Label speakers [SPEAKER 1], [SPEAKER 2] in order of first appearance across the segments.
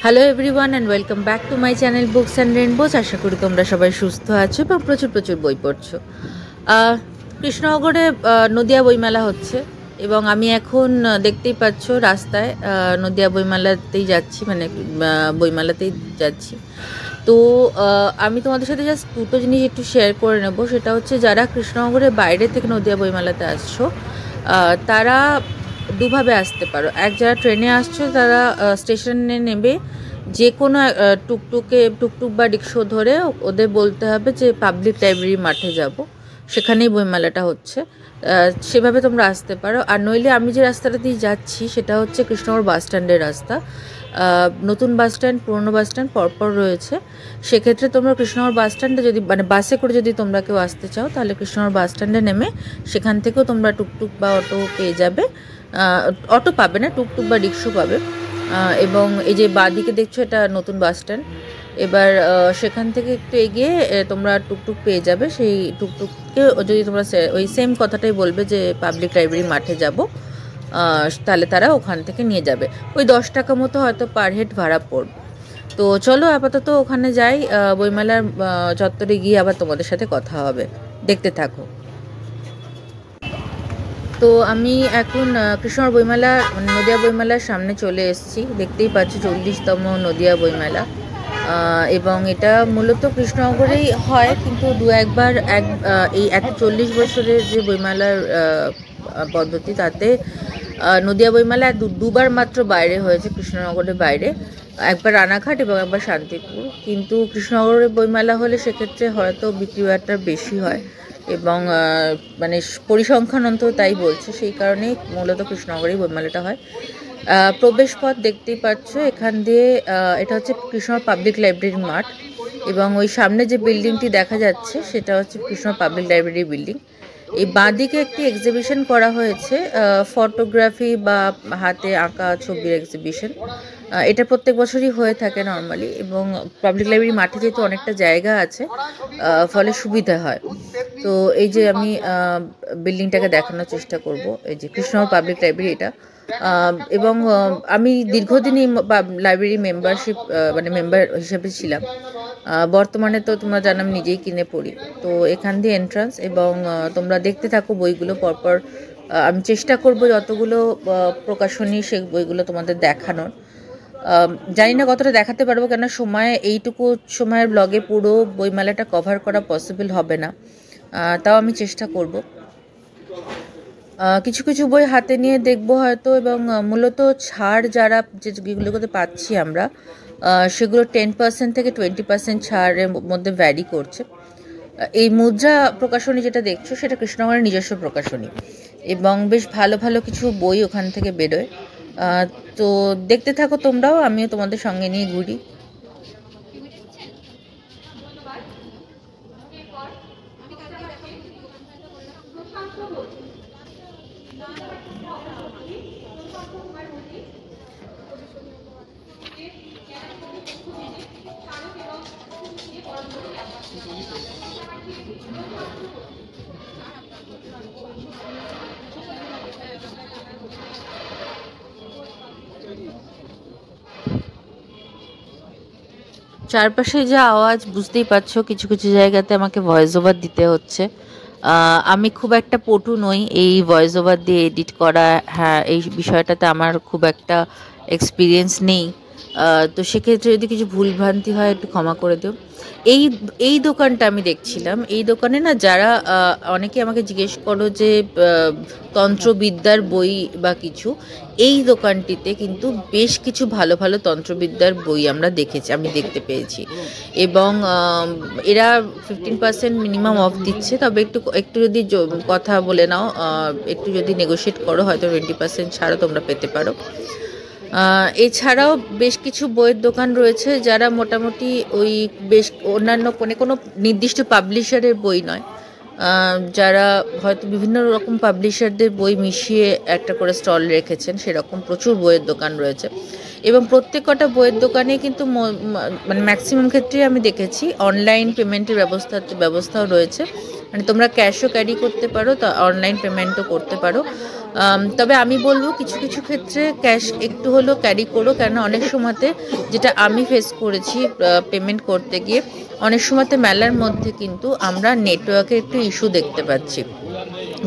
[SPEAKER 1] Hello everyone and welcome back to my channel books and rainbows. আশা করি তোমরা সবাই সুস্থ আছো এবং প্রচুর প্রচুর বই পড়ছো। কৃষ্ণনগরে নদিয়া বইমেলা হচ্ছে এবং আমি এখন দেখতেই পাচ্ছ রাস্তায় নদিয়া বইমেলাতেই যাচ্ছি, মানে বইমেলাতেই যাচ্ছি। তো আমি তোমাদের সাথে জাস্ট দুটো জিনিস একটু শেয়ার করে নেব। সেটা হচ্ছে যারা কৃষ্ণনগরের বাইরে থেকে নদিয়া বইমেলাতে আসছো তারা দুভাবে আসতে পারো। যারা ট্রেনে আসছো তারা স্টেশনে নেবে যে কোনো টুকটুক বা রিক্সা ধরে ওদের বলতে হবে যে পাবলিক লাইব্রেরি মাঠে যাব, সেখানেই বইমেলাটা হচ্ছে। সেভাবে তোমরা আসতে পারো। আর নইলে আমি যে রাস্তাটা দিয়ে যাচ্ছি সেটা হচ্ছে কৃষ্ণনগর বাস স্ট্যান্ডের রাস্তা। নতুন বাস স্ট্যান্ড, পুরনো বাস স্ট্যান্ড পরপর রয়েছে। সেক্ষেত্রে তোমরা কৃষ্ণনগর বাস স্ট্যান্ডে যদি মানে বাসে করে যদি তোমরা কেউ আসতে চাও তাহলে কৃষ্ণনগর বাস স্ট্যান্ডে নেমে সেখান থেকেও তোমরা টুকটুক বা অটো পেয়ে যাবে। অটো পাবে না, টুকটুক বা রিক্সা পাবে। এবং এই যে বাঁদিকে দেখছো এটা নতুন বাস স্ট্যান্ড। এবার সেখান থেকে একটু এগিয়ে তোমরা টুকটুক পেয়ে যাবে। সেই টুকটুককে যদি তোমরা ওই সেম কথাটাই বলবে যে পাবলিক লাইব্রেরি মাঠে যাব, তাহলে তারা ওখান থেকে নিয়ে যাবে। ওই 10 টাকা মতো হয়তো পার হেড ভাড়া পড়বে। তো চলো আপাতত ওখানে যাই, বইমেলার চত্বরে গিয়ে আবার তোমাদের সাথে কথা হবে, দেখতে থাকো। তো আমি এখন কৃষ্ণনগর বইমেলা মানে নদিয়া বইমেলার সামনে চলে এসেছি। দেখতেই পাচ্ছি 40তম নদিয়া বইমেলা। এবং এটা মূলত কৃষ্ণনগরেই হয়, কিন্তু একবার এই 40 বছরের যে বইমেলার পদ্ধতি, তাতে নদিয়া বইমেলা দুবার মাত্র বাইরে হয়েছে, কৃষ্ণনগরের বাইরে। একবার রানাঘাট এবং একবার শান্তিপুর। কিন্তু কৃষ্ণনগরের বইমেলা হলে সেক্ষেত্রে হয়তো বিক্রি বাট্টা বেশি হয় এবং মানে পরিসংখ্যান অন্তত তাই বলছে। সেই কারণেই মূলত কৃষ্ণনগরেই বইমেলাটা হয়। প্রবেশ পথ দেখতেই পাচ্ছ এখান দিয়ে। এটা হচ্ছে কৃষ্ণনগর পাবলিক লাইব্রেরির মাঠ এবং ওই সামনে যে বিল্ডিংটি দেখা যাচ্ছে সেটা হচ্ছে কৃষ্ণনগর পাবলিক লাইব্রেরি বিল্ডিং। এই বাঁদিকে একটি এক্সিবিশন করা হয়েছে, ফটোগ্রাফি বা হাতে আঁকা ছবির এক্সিবিশন। এটা প্রত্যেক বছরই হয়ে থাকে নর্মালি, এবং পাবলিক লাইব্রেরি মাঠে যেহেতু অনেকটা জায়গা আছে ফলে সুবিধা হয়। তো এই যে আমি বিল্ডিংটাকে দেখানোর চেষ্টা করব, এই যে কৃষ্ণনগর পাবলিক লাইব্রেরি এটা। এবং আমি দীর্ঘদিনই লাইব্রেরি মেম্বারশিপ মানে মেম্বার হিসেবে ছিলাম। বর্তমানে তো তোমরা জানো আমি নিজেই কিনে পড়ি। তো এখান দিয়ে এন্ট্রান্স, এবং তোমরা দেখতে থাকো বইগুলো পরপর। আমি চেষ্টা করব যতগুলো প্রকাশনী সেই বইগুলো তোমাদের দেখানোর। জানি না কতটা দেখাতে পারবো, কেন এইটুকু সময়ের ব্লগে পুরো বইমেলাটা কভার করা পসিবল হবে না। তাও আমি চেষ্টা করব। কিছু কিছু বই হাতে নিয়ে দেখবো হয়তো, এবং মূলত ছাড় যারা যেগুলোতে পাচ্ছি আমরা, সেগুলো 10% থেকে 20% ছাড়ের মধ্যে ভ্যারি করছে। এই মুদ্রা প্রকাশনী যেটা দেখছো সেটা কৃষ্ণনগরের নিজস্ব প্রকাশনী, এবং বেশ ভালো ভালো কিছু বই ওখান থেকে বেরোয়। তো দেখতে থাকো তোমরাও, আমিও তোমাদের সঙ্গে নিয়ে ঘুরি। চারপাশে যা আওয়াজ বুঝতেই পারছো, কিছু কিছু জায়গাতে আমাকে ভয়েস ওভার দিতে হচ্ছে। আমি খুব একটা পটু নই এই ভয়েস ওভার দিয়ে এডিট করা, হ্যাঁ এই বিষয়টাতে আমার খুব একটা এক্সপিরিয়েন্স নেই। তো সেক্ষেত্রে যদি কিছু ভুলভ্রান্তি হয় একটু ক্ষমা করে দিও। এই দোকানটা আমি দেখছিলাম, এই দোকানে না যারা অনেকে আমাকে জিজ্ঞেস করো যে তন্ত্রবিদ্যার বই বা কিছু, এই দোকানটিতে কিন্তু বেশ কিছু ভালো ভালো তন্ত্রবিদ্যার বই আমি দেখতে পেয়েছি। এবং এরা 15% মিনিমাম অফ দিচ্ছে, তবে একটু যদি কথা বলে নাও, একটু যদি নেগোশিয়েট করো হয়তো 20% ছাড়ও তোমরা পেতে পারো। এছাড়াও বেশ কিছু বইয়ের দোকান রয়েছে যারা মোটামুটি ওই বেশ অন্যান্য কোনো নির্দিষ্ট পাবলিশারের বই নয়, যারা হয়তো বিভিন্ন রকম পাবলিশারদের বই মিশিয়ে একটা করে স্টল রেখেছেন, সেরকম প্রচুর বইয়ের দোকান রয়েছে। এবং প্রত্যেকটা বইয়ের দোকানে কিন্তু মানে ম্যাক্সিমাম ক্ষেত্রেই আমি দেখেছি অনলাইন পেমেন্টের ব্যবস্থাও রয়েছে। মানে তোমরা ক্যাশও ক্যারি করতে পারো, তা অনলাইন পেমেন্টও করতে পারো। তবে আমি বলবো কিছু কিছু ক্ষেত্রে ক্যাশ একটু হলেও ক্যারি করো, কেন অনেক সময়তে যেটা আমি ফেস করেছি পেমেন্ট করতে গিয়ে, অনেক সময়তে মেলার মধ্যে কিন্তু আমরা নেটওয়ার্কের একটু ইস্যু দেখতে পাচ্ছি।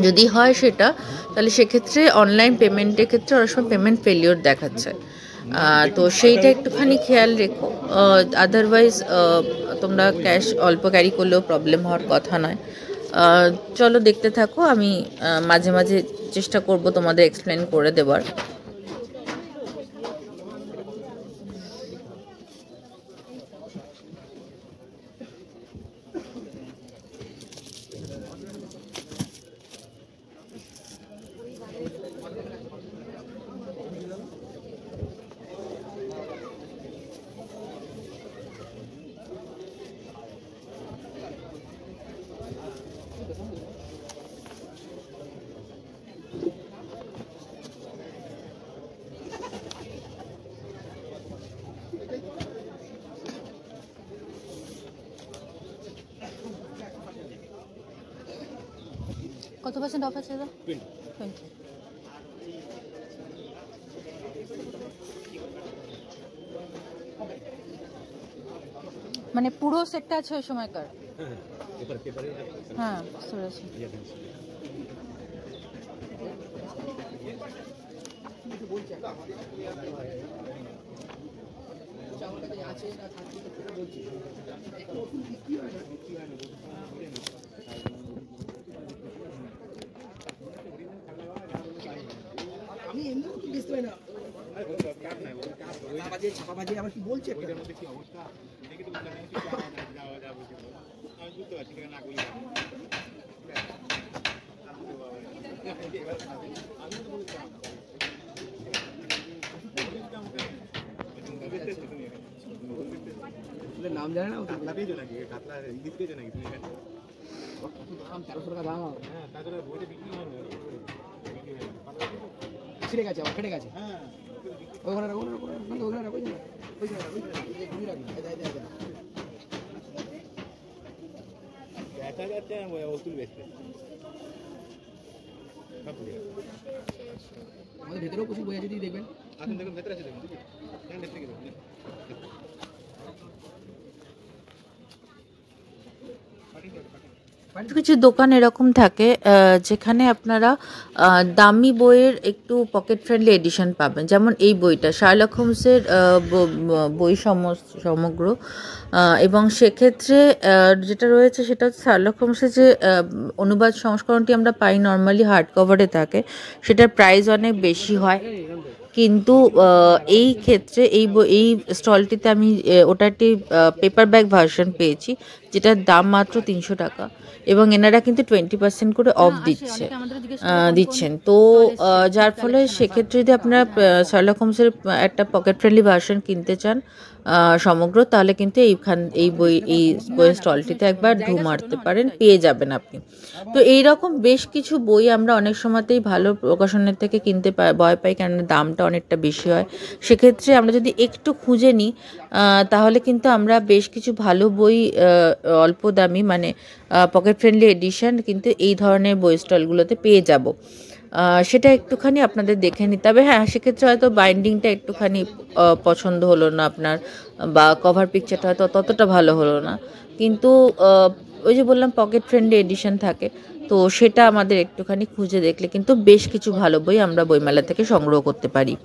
[SPEAKER 1] যদি হয় সেটা, তাহলে সেক্ষেত্রে অনলাইন পেমেন্টের ক্ষেত্রে অনেক সময় পেমেন্ট ফেলিওর দেখাচ্ছে। তো সেইটা একটুখানি খেয়াল রেখো। আদারওয়াইজ তোমরা ক্যাশ অল্প ক্যারি করলেও প্রবলেম হওয়ার কথা নয়। চলো দেখতে থাকো, আমি মাঝে মাঝে চেষ্টা করব তোমাদের এক্সপ্লেন করে দেওয়ার। কত পার্সেন্ট অফ আছে? 20। মানে পুরো সেটটা আছে ওই সময়কার? হ্যাঁ, বুঝতে পেরেছি।
[SPEAKER 2] আমি এমনি বুঝতে পারি না ছাপা বাজে আবার কি বলছে এটার মধ্যে কি অবস্থা দেখে তো যাওয়া যাবে আমি বুঝতে পারছি না কই নাম জানে না কাতলা পেয়েছো নাকি? কাতলা ইলিশ পেয়েছো নাকি তুমি? এখানে দাম 1300 টাকা দাম। হ্যাঁ, তাছাড়া বইটা বিক্রি হয় না, ছিঁড়ে গেছে, আবার ফেটে গেছে। হ্যাঁ, ওখানে রাখো, ওখানে রাখো, দেখা যাচ্ছে ওষুধ বেচতে। আমাদের ভেতরেও প্রচুর বই আছে, যদি দেখবেন। আসুন দেখুন, ভেতরে আছে দেখুন।
[SPEAKER 1] কিছু দোকান এরকম থাকে যেখানে আপনারা দামি বইয়ের একটু পকেট ফ্রেন্ডলি এডিশন পাবেন। যেমন এই বইটা শার্লক হোমসের বই সমগ্র, এবং সেক্ষেত্রে যেটা রয়েছে সেটা হচ্ছে শার্লক হোমসের যে অনুবাদ সংস্করণটি আমরা পাই নর্মালি হার্ড কভারে থাকে, সেটার প্রাইস অনেক বেশি হয়। কিন্তু এই ক্ষেত্রে এই স্টলটিতে আমি ওটাটি পেপার ব্যাগ ভার্সন পেয়েছি, যেটার দাম মাত্র 300 টাকা, এবং এনারা কিন্তু 20% করে অফ দিচ্ছেন। তো যার ফলে সেক্ষেত্রে যদি আপনারা শার্লক হোমসের একটা পকেট ফ্রেন্ডলি ভার্সন কিনতে চান সমগ্র, তাহলে কিন্তু এই বইয়ের স্টলটিতে একবার ঢু মারতে পারেন, পেয়ে যাবেন আপনি। তো এইরকম বেশ কিছু বই আমরা অনেক সময়তেই ভালো প্রকাশনের থেকে কিনতে ভয় পাই, কারণ দামটা অনেকটা বেশি হয়। সেক্ষেত্রে আমরা যদি একটু খুঁজে নিই তাহলে কিন্তু আমরা বেশ কিছু ভালো বই অল্প দামি, মানে পকেট ফ্রেন্ডলি এডিশন কিন্তু এই ধরনের বই স্টলগুলোতে পেয়ে যাব। সেটা একটুখানি আপনাদের দেখে নিতে হবে। হ্যাঁ, সেক্ষেত্রে হয়তো বাইন্ডিংটা একটুখানি পছন্দ হলো না আপনার, বা কভার পিকচারটা হয়তো ততটা ভালো হলো না, কিন্তু ওই যে বললাম পকেট ফ্রেন্ডলি এডিশন থাকে, তো সেটা আমাদের একটুখানি খুঁজে দেখলে কিন্তু বেশ কিছু ভালো বই আমরা বইমেলা থেকে সংগ্রহ করতে পারি।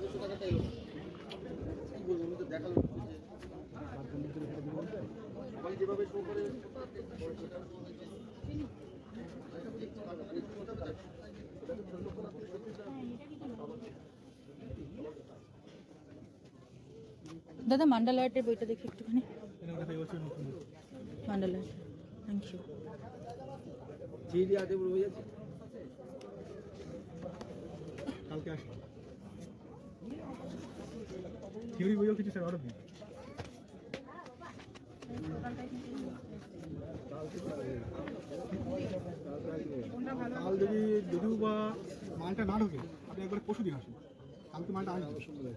[SPEAKER 1] দাদা মান্ডালা আর্টের বইটা দেখি একটুখানি। Mandala art, thank you.
[SPEAKER 2] কালকে আসো, থিওরি বইও কিছু স্যার অর্ডার দিন। কাল যদি যদিও বা মালটা না ঢোকে, আপনি একবার পরশু দিন আসুন, কালকে মালটা আসবে।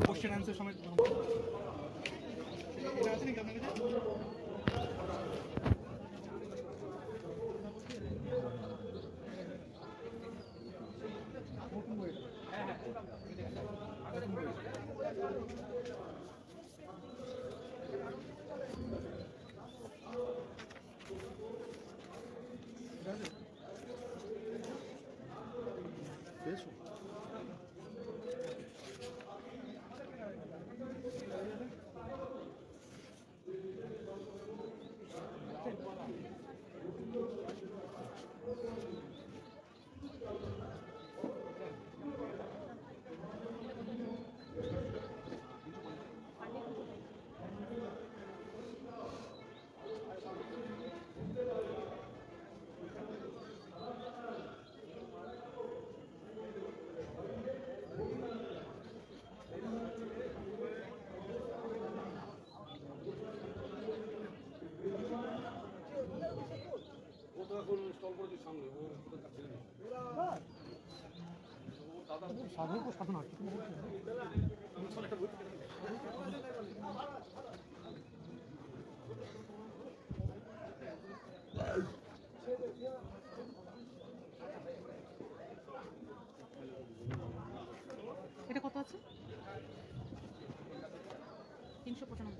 [SPEAKER 2] কোশ্চেন অ্যান্সার সময়
[SPEAKER 3] এটা কত আছে? 395।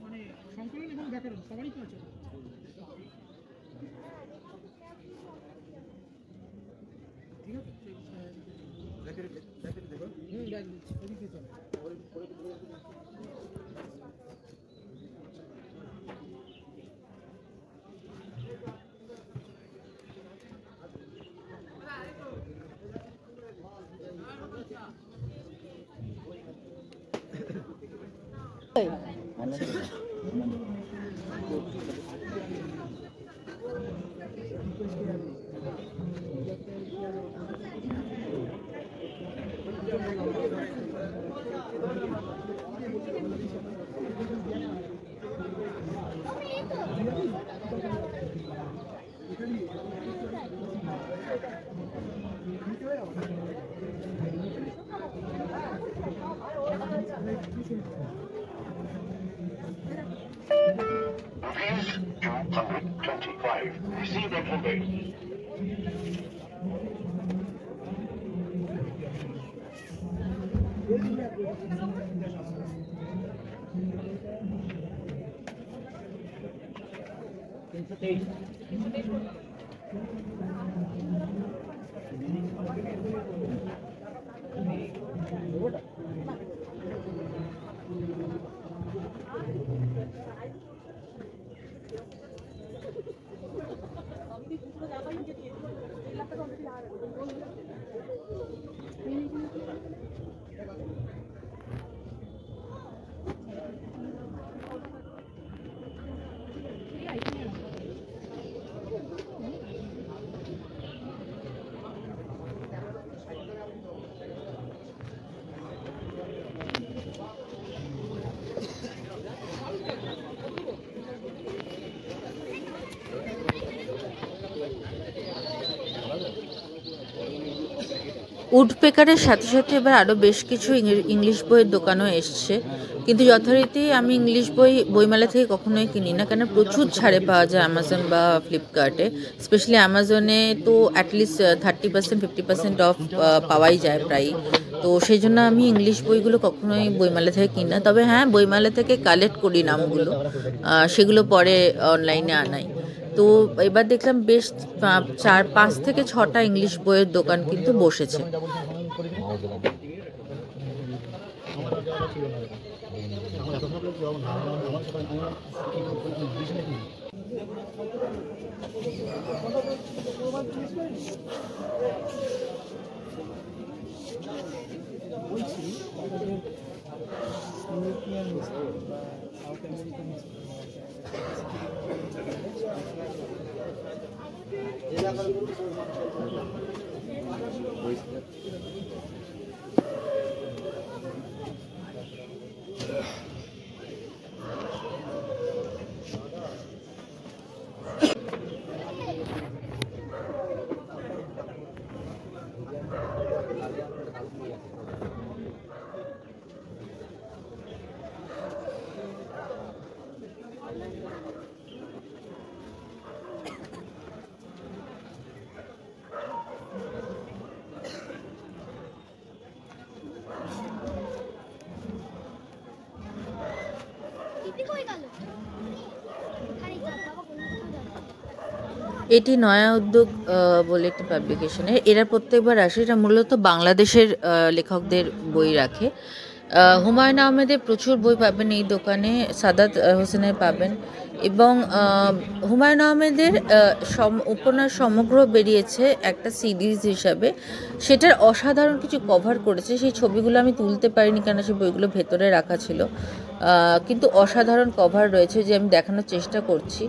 [SPEAKER 3] মানে সংকলন এবং ব্যাকরণ সবারই তো আছে। ঠিক আছে,
[SPEAKER 4] Please 225. Receive information.
[SPEAKER 1] উডপেকারের সাথে সাথে এবার আরও বেশ কিছু ইংলিশ বইয়ের দোকানও এসছে, কিন্তু যথারীতি আমি ইংলিশ বইমেলা থেকে কখনোই কিনি না, কেন প্রচুর ছাড়ে পাওয়া যায় অ্যামাজন বা ফ্লিপকার্টে। স্পেশালি অ্যামাজনে তো অ্যাটলিস্ট 30% 50% অফ পাওয়াই যায় প্রায়। তো সেই জন্য আমি ইংলিশ বইগুলো কখনোই বইমেলা থেকে কিনি না। তবে হ্যাঁ, বইমেলা থেকে কালেক্ট করি নামগুলো, সেগুলো পরে অনলাইনে আনাই। তো এবার দেখলাম বেশ 4-5 থেকে 6টা ইংলিশ বইয়ের দোকান কিন্তু বসেছে। এটি নয়া উদ্যোগ বলে একটি পাবলিকেশনে, এরা প্রত্যেকবার আসে। এটা মূলত বাংলাদেশের লেখকদের বই রাখে। হুমায়ুন আহমেদের প্রচুর বই পাবেন এই দোকানে, সাদাত হোসেনের পাবেন, এবং হুমায়ুন আহমেদের উপন্যাস সমগ্র বেরিয়েছে একটা সিরিজ হিসাবে। সেটার অসাধারণ কিছু কভার করেছে, সেই ছবিগুলো আমি তুলতে পারিনি কেন সেই বইগুলো ভেতরে রাখা ছিল, কিন্তু অসাধারণ কভার রয়েছে যে আমি দেখানোর চেষ্টা করছি।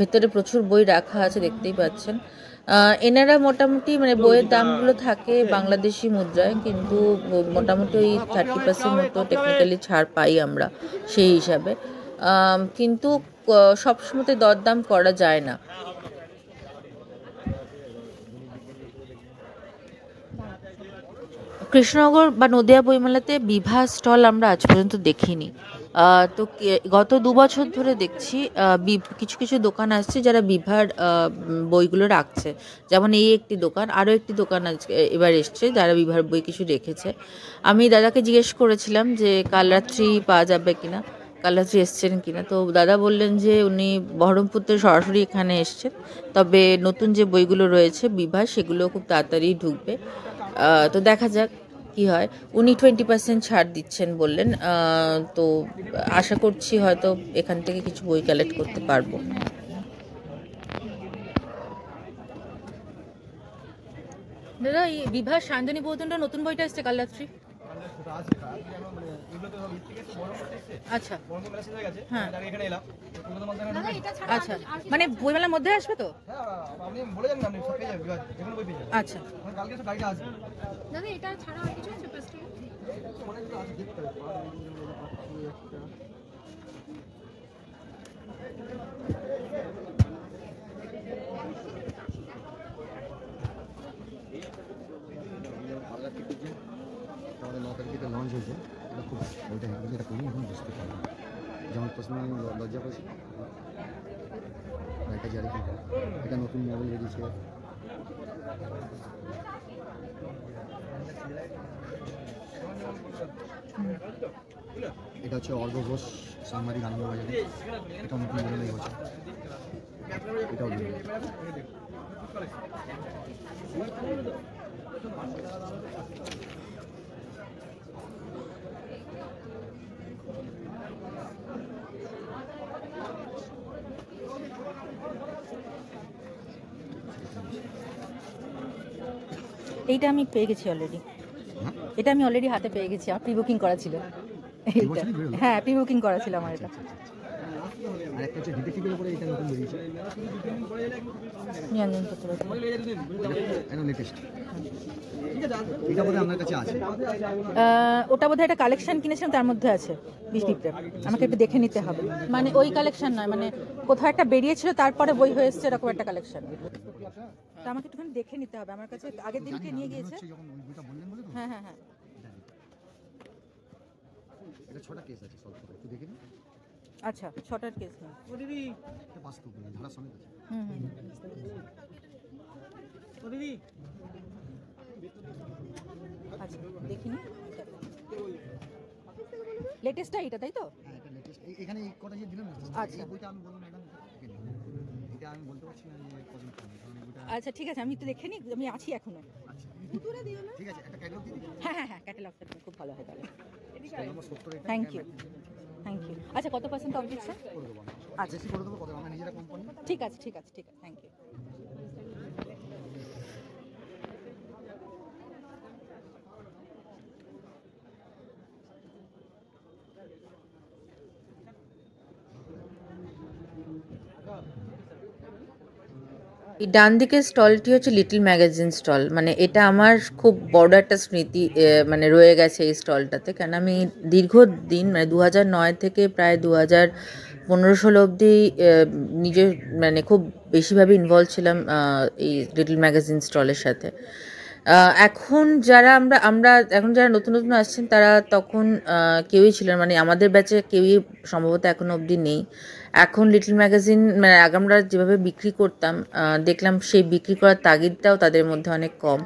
[SPEAKER 1] ভেতরে প্রচুর বই রাখা আছে, দেখতেই পাচ্ছেন। এনারা মোটামুটি মানে বইয়ের দামগুলো থাকে বাংলাদেশি মুদ্রায়, কিন্তু মোটামুটি ওই 30% মতো টেকনিক্যালি ছাড় পাই আমরা সেই হিসাবে, কিন্তু সবসময় দরদাম করা যায় না। কৃষ্ণনগর বা নদিয়া বইমেলাতে বিভা স্টল আমরা আজ পর্যন্ত দেখিনি। তো গত 2 বছর ধরে দেখছি কিছু কিছু দোকান আসছে যারা বিভার বইগুলো রাখছে। যেমন এই একটি দোকান, আরও একটি দোকান আজকে এবার এসছে যারা বিভার বই কিছু রেখেছে। আমি দাদাকে জিজ্ঞেস করেছিলাম যে কাল রাত্রি পাওয়া যাবে কিনা, কাল রাত্রি এসছেন কিনা। তো দাদা বললেন যে উনি বহরমপুর থেকে সরাসরি এখানে এসছেন, তবে নতুন যে বইগুলো রয়েছে বিভা সেগুলো খুব তাড়াতাড়ি ঢুকবে। তো দেখা যাক কি হয়। উনি 20% ছাড় দিচ্ছেন বললেন, তো আশা করছি হয়তো এখান থেকে কিছু বই কালেক্ট করতে পারবো। দাদা এই বিভার সায়ন্তনী বৌতনটা নতুন বইটা এসছে কাল রাত্রি। আচ্ছা হ্যাঁ আচ্ছা, মানে বইমেলার মধ্যে আসবে তো? আচ্ছা
[SPEAKER 3] দাদা এটা ছাড়া আর কিছু আছে পেস্ট্রি?
[SPEAKER 5] আমাদের 9 তারিখে লঞ্চ হয়েছে, এটা খুব ওইটা এটা করি এখন বুঝতে পারবো। যেমন প্রশ্ন লজ্জা পাচ্ছি এটা জারি করবো, এটা নতুন মোবাইল বেরিয়েছে। এটা হচ্ছে অর্ঘ ঘোষ সাংবাদিক আনন্দবাজারে, এটা নতুন মোবাইল হচ্ছে, এটাও
[SPEAKER 1] এইটা আমি পেয়ে গেছি অলরেডি, এটা আমি অলরেডি হাতে পেয়ে গেছি, আমার প্রি বুকিং করা ছিল। এইটা হ্যাঁ প্রি বুকিং করা ছিল আমার এটা।
[SPEAKER 5] আর একটা হচ্ছে ডিটেকটিভের উপরে এটা নতুন বেরিয়েছে,
[SPEAKER 1] নিরঞ্জন চক্রবর্তী,
[SPEAKER 5] এটা লেটেস্ট। এটা বোধহয় আপনার কাছে আছে?
[SPEAKER 1] ওটা বোধহয় একটা কালেকশন কিনেছিলাম, তার মধ্যে আছে 20 পিপটা, আমাকে একটু দেখে নিতে হবে। মানে ওই কালেকশন নয়, মানে কোথাও একটা বেরিয়েছিল তারপরে বই হয়ে এসছে এরকম একটা কালেকশন। তো আমাকে একটুখানি দেখে নিতে হবে, আমার কাছে আগের দিনকে নিয়ে গিয়েছে।
[SPEAKER 5] যখন ওই বইটা বললেন বলে তো
[SPEAKER 1] হ্যাঁ হ্যাঁ হ্যাঁ
[SPEAKER 5] এটা 6টা কেস আছে, সলভ করে একটু দেখে নিন।
[SPEAKER 1] আচ্ছা 6টার কেস না,
[SPEAKER 5] এটা বাস্তব ধারা সমেত আছে।
[SPEAKER 1] আচ্ছা দেখিনি, লেটেস্টটা এটা তাই তো?
[SPEAKER 5] হ্যাঁ এটা লেটেস্ট, এখানে এই কটা যে দিলাম না,
[SPEAKER 1] আচ্ছা
[SPEAKER 5] এই বইটা আমি বললাম ম্যাডাম এটা আমি বলতে পারছি না যে কজন পাবে, কারণ এই বইটা
[SPEAKER 1] আচ্ছা ঠিক আছে, আমি একটু দেখে নিই, আমি আছি এখনো।
[SPEAKER 5] আচ্ছা ঠিক আছে, একটা ক্যাটালগ দিয়ে দিন।
[SPEAKER 1] হ্যাঁ হ্যাঁ হ্যাঁ ক্যাটালগটা খুব ভালো হয় তাহলে।
[SPEAKER 5] নম্বর 70 এটা
[SPEAKER 1] থ্যাংক ইউ থ্যাংক ইউ। আচ্ছা কত পার্সেন্ট অফ দিচ্ছেন?
[SPEAKER 5] করে দেবো আমি।
[SPEAKER 1] আচ্ছা
[SPEAKER 5] বেশি করে দেবো কত, আমরা নিজেরা কোম্পানি।
[SPEAKER 1] ঠিক আছে ঠিক আছে ঠিক আছে, থ্যাংক ইউ। এই ডান দিকের স্টলটি হচ্ছে লিটল ম্যাগাজিন স্টল, মানে এটা আমার খুব বড় একটা স্মৃতি মানে রয়ে গেছে এই স্টলটাতে, কেন আমি দীর্ঘদিন মানে 2009 থেকে প্রায় 2015-16 অবধি নিজের মানে খুব বেশিভাবে ইনভলভ ছিলাম এই লিটল ম্যাগাজিন স্টলের সাথে। এখন যারা আমরা এখন যারা নতুন নতুন আসছেন তারা তখন কেউই ছিলেন, মানে আমাদের ব্যাচে কেউই সম্ভবত এখনো অবধি নেই। এখন লিটল ম্যাগাজিন মানে আগে আমরা যেভাবে বিক্রি করতাম দেখলাম সেই বিক্রি করার তাগিদটাও তাদের মধ্যে অনেক কম,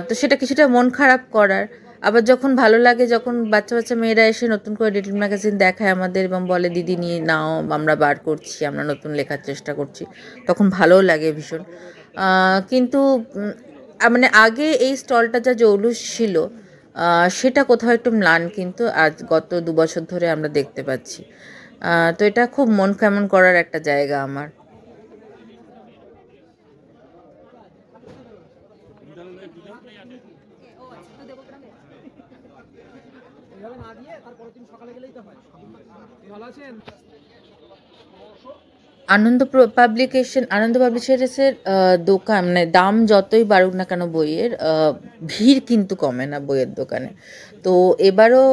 [SPEAKER 1] তো সেটা কিছুটা মন খারাপ করার। আবার যখন ভালো লাগে, যখন বাচ্চা বাচ্চা মেয়েরা এসে নতুন করে লিটল ম্যাগাজিন দেখায় আমাদের এবং বলে দিদি নিয়ে নাও, আমরা বার করছি, আমরা নতুন লেখার চেষ্টা করছি, তখন ভালোও লাগে ভীষণ। কিন্তু মানে আগে এই স্টলটা যা জৌলুস ছিল সেটা কোথাও একটু ম্লান, কিন্তু আজ গত 2 বছর ধরে আমরা দেখতে পাচ্ছি। তো এটা খুব মন কেমন করার একটা জায়গা আমার। আনন্দ পাবলিশার্সের দোকান, মানে দাম যতই বাড়ুক না কেন বইয়ের, ভিড় কিন্তু কমে না বইয়ের দোকানে। তো এবারও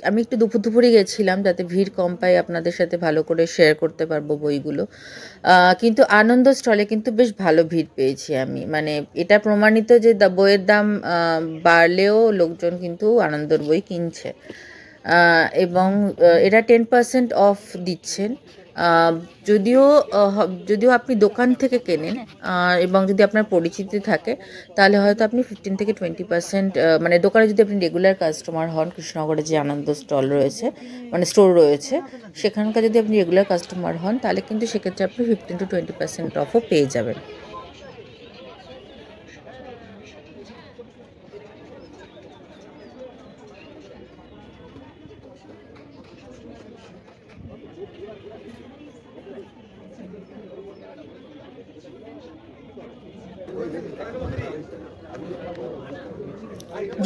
[SPEAKER 1] আমি একটু দুপুরে গেছিলাম যাতে ভিড় কম পাই, আপনাদের সাথে ভালো করে শেয়ার করতে পারবো বইগুলো। কিন্তু আনন্দ স্টলে কিন্তু বেশ ভালো ভিড় পেয়েছি আমি, মানে এটা প্রমাণিত যে বইয়ের দাম বাড়লেও লোকজন কিন্তু আনন্দর বই কিনছে। এবং এরা 10% অফ দিচ্ছেন। যদিও আপনি দোকান থেকে কেনেন এবং যদি আপনার পরিচিতি থাকে তাহলে হয়তো আপনি 15 থেকে 20%, মানে দোকানে যদি আপনি রেগুলার কাস্টমার হন, কৃষ্ণনগরে যে আনন্দ স্টল রয়েছে, মানে স্টোর রয়েছে, সেখানকার যদি আপনি রেগুলার কাস্টমার হন তাহলে কিন্তু সেক্ষেত্রে আপনি 15 to 20% অফও পেয়ে যাবেন।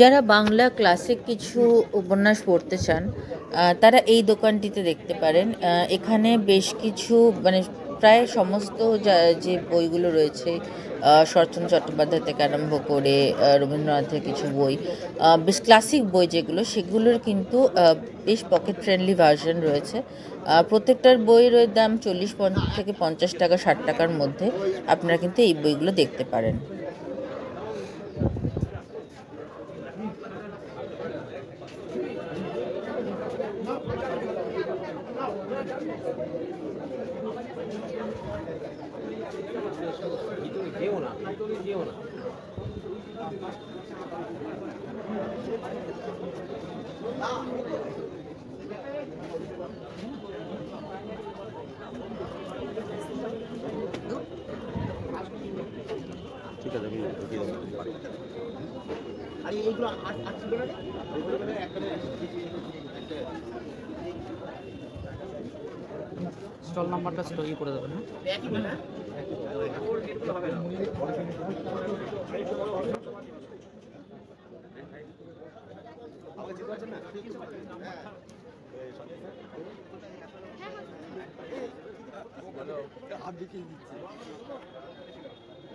[SPEAKER 1] যারা বাংলা ক্লাসিক কিছু উপন্যাস পড়তে চান তারা এই দোকানটিতে দেখতে পারেন। এখানে বেশ কিছু, মানে প্রায় সমস্ত যে বইগুলো রয়েছে, শরৎচন্দ্র চট্টোপাধ্যায় থেকে আরম্ভ করে রবীন্দ্রনাথের কিছু বই, বেশ ক্লাসিক বই যেগুলো, সেগুলোর কিন্তু বেশ পকেট ফ্রেন্ডলি ভার্সন রয়েছে। প্রত্যেকটার বইয়ের দাম 40 থেকে 50 টাকা, 60 টাকার মধ্যে আপনারা কিন্তু এই বইগুলো দেখতে পারেন।
[SPEAKER 2] স্টল নাম্বারটা স্টোরি করে দেবেন।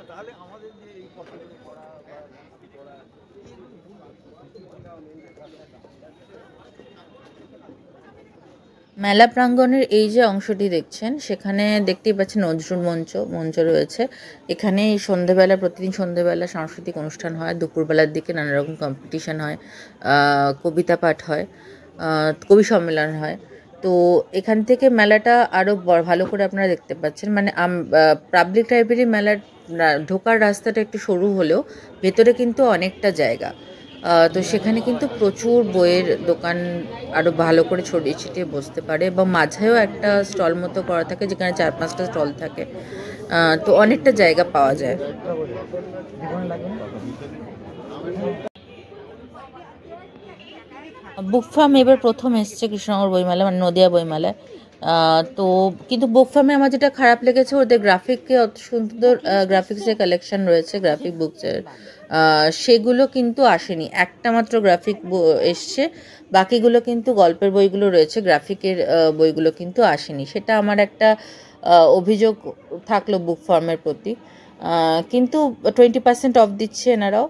[SPEAKER 2] তাহলে আমাদের যে এই
[SPEAKER 1] মেলা প্রাঙ্গণের এই যে অংশটি দেখছেন, সেখানে দেখতেই পাচ্ছেন নজরুল মঞ্চ রয়েছে। এখানে প্রতিদিন সন্ধ্যেবেলা সাংস্কৃতিক অনুষ্ঠান হয়, দুপুরবেলার দিকে নানা রকম কম্পিটিশান হয়, কবিতা পাঠ হয়, কবি সম্মেলন হয়। তো এখান থেকে মেলাটা আরও ভালো করে আপনারা দেখতে পাচ্ছেন। মানে পাবলিক লাইব্রেরি মেলার ঢোকার রাস্তাটা একটু সরু হলেও ভেতরে কিন্তু অনেকটা জায়গা। তো সেখানে কিন্তু প্রচুর বইয়ের দোকান আরও ভালো করে ছড়িয়ে ছিটিয়ে বসতে পারে, এবং মাঝেও একটা স্টল মতো করা থাকে যেখানে 4-5টা স্টল থাকে। তো অনেকটা জায়গা পাওয়া যায়। বুক ফার্ম এবার প্রথম এসছে কৃষ্ণনগর বইমেলা, মানে নদিয়া বইমেলায়। তো কিন্তু বুক ফার্মে আমার যেটা খারাপ লেগেছে, ওদের গ্রাফিকে অত সুন্দর গ্রাফিক্সের কালেকশন রয়েছে, গ্রাফিক বুকসের, সেগুলো কিন্তু আসেনি। একটা মাত্র গ্রাফিক এসছে, বাকিগুলো কিন্তু গল্পের বইগুলো রয়েছে, গ্রাফিকের বইগুলো কিন্তু আসেনি। সেটা আমার একটা অভিযোগ থাকলো বুক ফার্মের প্রতি। কিন্তু 20% অফ দিচ্ছে এনারাও,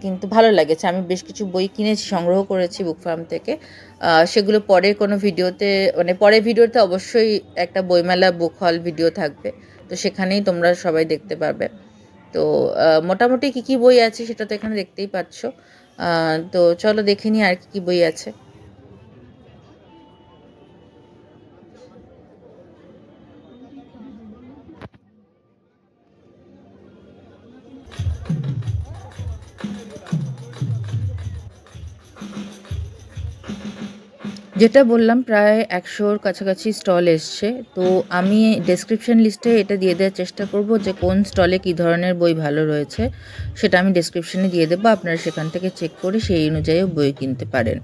[SPEAKER 1] কিন্তু ভালো লেগেছে। আমি বেশ কিছু বই কিনেছি, সংগ্রহ করেছি বুক ফার্ম থেকে। সেগুলো পরের কোনো ভিডিওতে, মানে পরের ভিডিওতে অবশ্যই একটা বইমেলা বুক হল ভিডিও থাকবে, তো সেখানেই তোমরা সবাই দেখতে পারবে। তো মোটামুটি কী বই আছে সেটা তো এখানে দেখতেই পাচ্ছ। তো চলো দেখে নিই আর কী বই আছে। যেটা বললাম প্রায় 100-র কাছাকাছি স্টল এসছে। তো আমি ডেসক্রিপশন লিস্টে এটা দিয়ে দেওয়ার চেষ্টা করব যে কোন স্টলে কী ধরনের বই ভালো রয়েছে, সেটা আমি ডেসক্রিপশনে দিয়ে দেবো। আপনারা সেখান থেকে চেক করে সেই অনুযায়ীও বই কিনতে পারেন।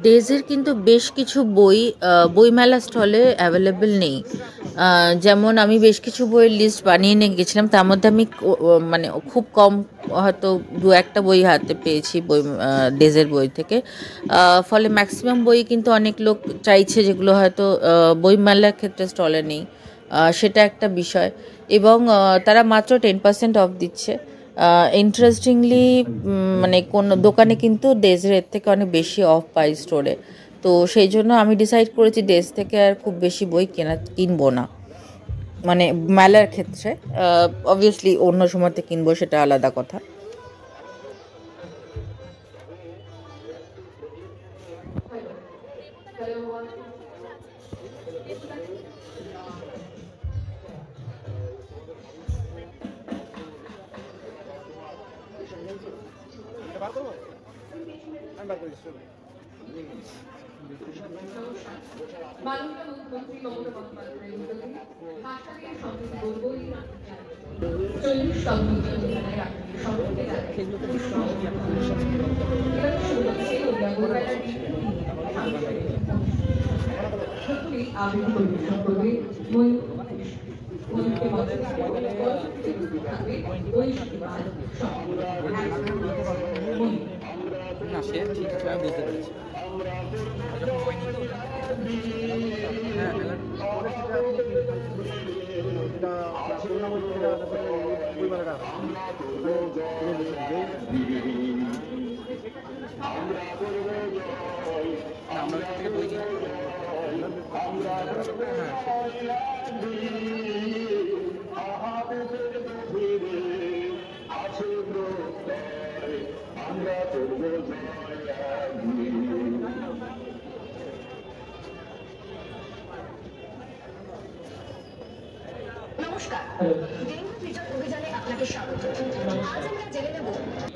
[SPEAKER 1] ডেজের কিন্তু বেশ কিছু বইমেলা স্টলে অ্যাভেলেবেল নেই। যেমন আমি বেশ কিছু বইয়ের লিস্ট বানিয়ে নিয়ে গেছিলাম, তার মধ্যে আমি মানে খুব কম হয়তো 2-1টা বই হাতে পেয়েছি ডেজের বই থেকে। ফলে ম্যাক্সিমাম বই কিন্তু অনেক লোক চাইছে যেগুলো হয়তো বইমেলার ক্ষেত্রে স্টলে নেই, সেটা একটা বিষয়। এবং তারা মাত্র 10% অফ দিচ্ছে। ইন্টারেস্টিংলি মানে কোনো দোকানে কিন্তু ডেজের এর থেকে অনেক বেশি অফ পাই স্টোরে। তো সেই জন্য আমি ডিসাইড করেছি ডেজ থেকে আর খুব বেশি বই কিনবো না, মানে মেলার ক্ষেত্রে। অবভিয়াসলি অন্য সময়তে কিনবো, সেটা আলাদা কথা।
[SPEAKER 6] মাননীয় মুখ্যমন্ত্রী মমতা বন্দ্যোপাধ্যায়ের উদ্যোগে হাসপাতালের সম্প্রতি বলবই 40তম বিজয় রাখতে সম্পর্কে আবেদন পরিবেশন করবে ময়ূরকে মঞ্চে থাকবে
[SPEAKER 2] না সে ঠিক আছে, আমি বুঝতে পেরেছি। আমরা থেকে বই নিই।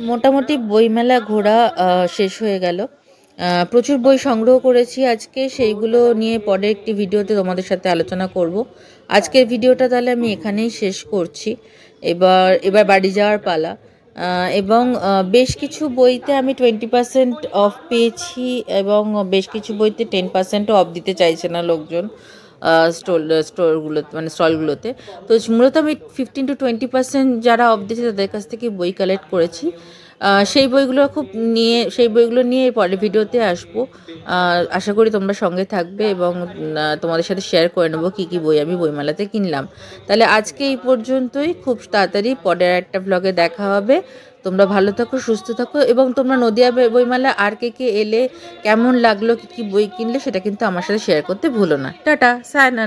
[SPEAKER 1] মোটামুটি বইমেলা ঘোরা শেষ হয়ে গেল। প্রচুর বই সংগ্রহ করেছি আজকে, সেইগুলো নিয়ে পরে একটি ভিডিওতে তোমাদের সাথে আলোচনা করব। আজকের ভিডিওটা তাহলে আমি এখানেই শেষ করছি। এবার বাড়ি যাওয়ার পালা। এবং বেশ কিছু বইতে আমি 20% অফ পেয়েছি, এবং বেশ কিছু বইতে 10%ও অফ দিতে চাইছে না লোকজন স্টোরগুলোতে, মানে স্টলগুলোতে। তো মূলত আমি 15 to 20% যারা অফ দিয়েছে তাদের কাছ থেকে বই কালেক্ট করেছি। সেই বইগুলো নিয়ে পরের ভিডিওতে আসবো। আশা করি তোমরা সঙ্গে থাকবে এবং তোমাদের সাথে শেয়ার করে নেবো কী কী বই আমি বইমেলাতে কিনলাম। তাহলে আজকে এই পর্যন্তই, খুব তাড়াতাড়ি পরের একটা ব্লগে দেখা হবে। তোমরা ভালো থাকো, সুস্থ থাকো, এবং তোমরা নদিয়া বইমেলা আর কে এলে, কেমন লাগলো, কী কী বই কিনলে, সেটা কিন্তু আমার সাথে শেয়ার করতে ভুলো না। টাটা, সায়না।